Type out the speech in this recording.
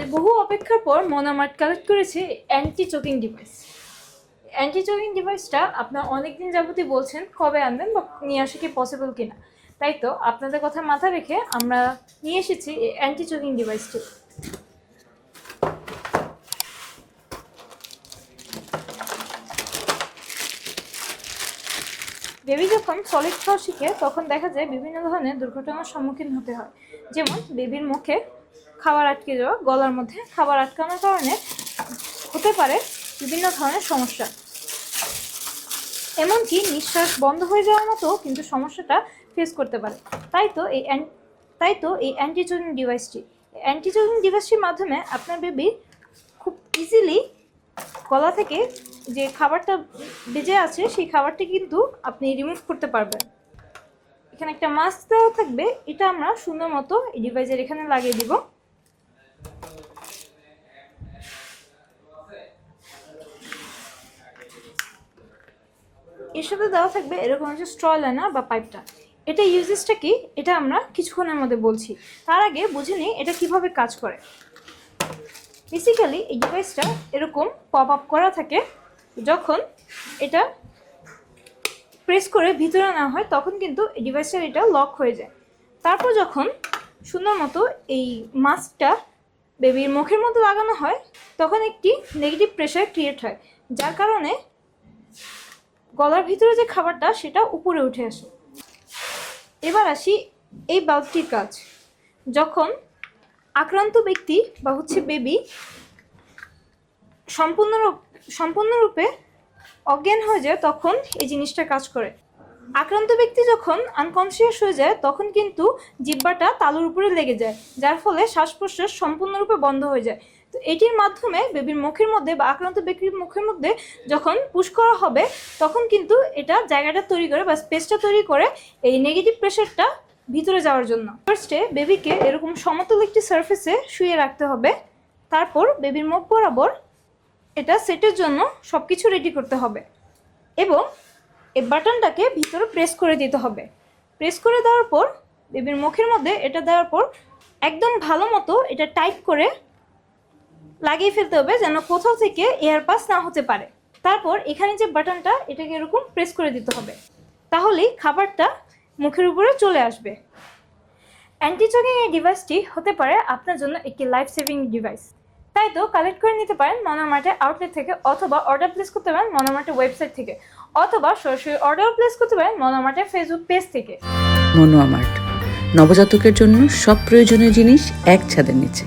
আমাদের বহু অপেক্ষার পর মনোমার্ট কালেক্ট করেছে অ্যান্টি চোকিং ডিভাইস। অ্যান্টি চোকিং ডিভাইসটা আপনার অনেকদিন যাবতই বলছেন কবে আনবেন বা নিয়ে আসা কি পসিবল কিনা, তাই তো আপনাদের কথা মাথায় রেখে আমরা নিয়ে এসেছি এই অ্যান্টি চোকিং ডিভাইসটি। বেবি যখন সলিড খাওয়া শিখে তখন দেখা যায় বিভিন্ন ধরনের দুর্ঘটনার সম্মুখীন হতে হয়, যেমন বেবির মুখে খাবার আটকে যাওয়া, গলার মধ্যে খাবার আটকানোর কারণে হতে পারে বিভিন্ন ধরনের সমস্যা, এমনকি নিঃশ্বাস বন্ধ হয়ে যাওয়ার মতো কিন্তু সমস্যাটা ফেস করতে পারে। তাই তো এই অ্যান্টি চোকিং ডিভাইসটির মাধ্যমে আপনার বেবি খুব ইজিলি গলা থেকে যে খাবারটা বেজে আছে সেই খাবারটি কিন্তু আপনি রিমুভ করতে পারবেন। এখানে একটা মাস্ক দেওয়া থাকবে, এটা আমরা সুন্দর মতো এই ডিভাইসের এখানে লাগিয়ে দিব। এর সাথে দেওয়া থাকবে এরকম একটা স্ট্র লাইনার বা পাইপটা। এটা ইউজেসটা কি এটা আমরা কিছুক্ষণের মধ্যে বলছি, তার আগে বুঝে নিই এটা কিভাবে কাজ করে। বেসিক্যালি এই ডিভাইসটা এরকম পপ আপ করা থাকে, যখন এটা প্রেস করে ভিতরে নেওয়া হয় তখন কিন্তু এই ডিভাইসটার এটা লক হয়ে যায়। তারপর যখন সুন্দর মতো এই মাস্কটা বেবির মুখের মধ্যে লাগানো হয় তখন একটি নেগেটিভ প্রেশার ক্রিয়েট হয়, যার কারণে গলার ভিতরে যে খাবারটা সেটা উপরে উঠে আসে। এবার আসি এই বাল্বটির কাজ। যখন আক্রান্ত ব্যক্তি বা বেবি সম্পূর্ণরূপে অজ্ঞান হয়ে যায় তখন এই জিনিসটা কাজ করে। আক্রান্ত ব্যক্তি যখন আনকনসিয়াস হয়ে যায় তখন কিন্তু জিহ্বাটা তালুর উপরে লেগে যায়, যার ফলে শ্বাস প্রশ্বাস সম্পূর্ণরূপে বন্ধ হয়ে যায়। তো এটির মাধ্যমে বেবির মুখের মধ্যে বা আক্রান্ত ব্যক্তির মুখের মধ্যে যখন পুশ করা হবে তখন কিন্তু এটা জায়গাটা তৈরি করে বা স্পেসটা তৈরি করে এই নেগেটিভ প্রেশারটা ভিতরে যাওয়ার জন্য। ফার্স্টে বেবিকে এরকম সমতল একটি সারফেসে শুয়ে রাখতে হবে, তারপর বেবির মুখ বরাবর এটা সেটের জন্য সব কিছু রেডি করতে হবে এবং এই বাটনটাকে ভিতরে প্রেস করে দিতে হবে। প্রেস করে দেওয়ার পর বেবির মুখের মধ্যে এটা দেওয়ার পর একদম ভালো মতো এটা টাইট করে লাগিয়ে ফেলতে হবে যেন কোথাও থেকে এয়ার পাস না হতে পারে। তারপর এখানে যে বাটনটা এটাকে এরকম প্রেস করে দিতে হবে, তাহলেই খাবারটা মুখের উপরে চলে আসবে। অ্যান্টি চোকিং এই ডিভাইসটি হতে পারে আপনার জন্য একটি লাইফ সেভিং ডিভাইস। তাই তো কালেক্ট করে নিতে পারেন মনোমার্টের আউটলেট থেকে, অথবা অর্ডার প্লেস করতে পারেন মনোমার্টের ওয়েবসাইট থেকে, অথবা সরাসরি অর্ডার প্লেস করতে পারেন মনোমার্টের ফেসবুক পেজ থেকে। মনোমার্ট, নবজাতকের জন্য সব প্রয়োজনীয় জিনিস এক ছাদের নিচে।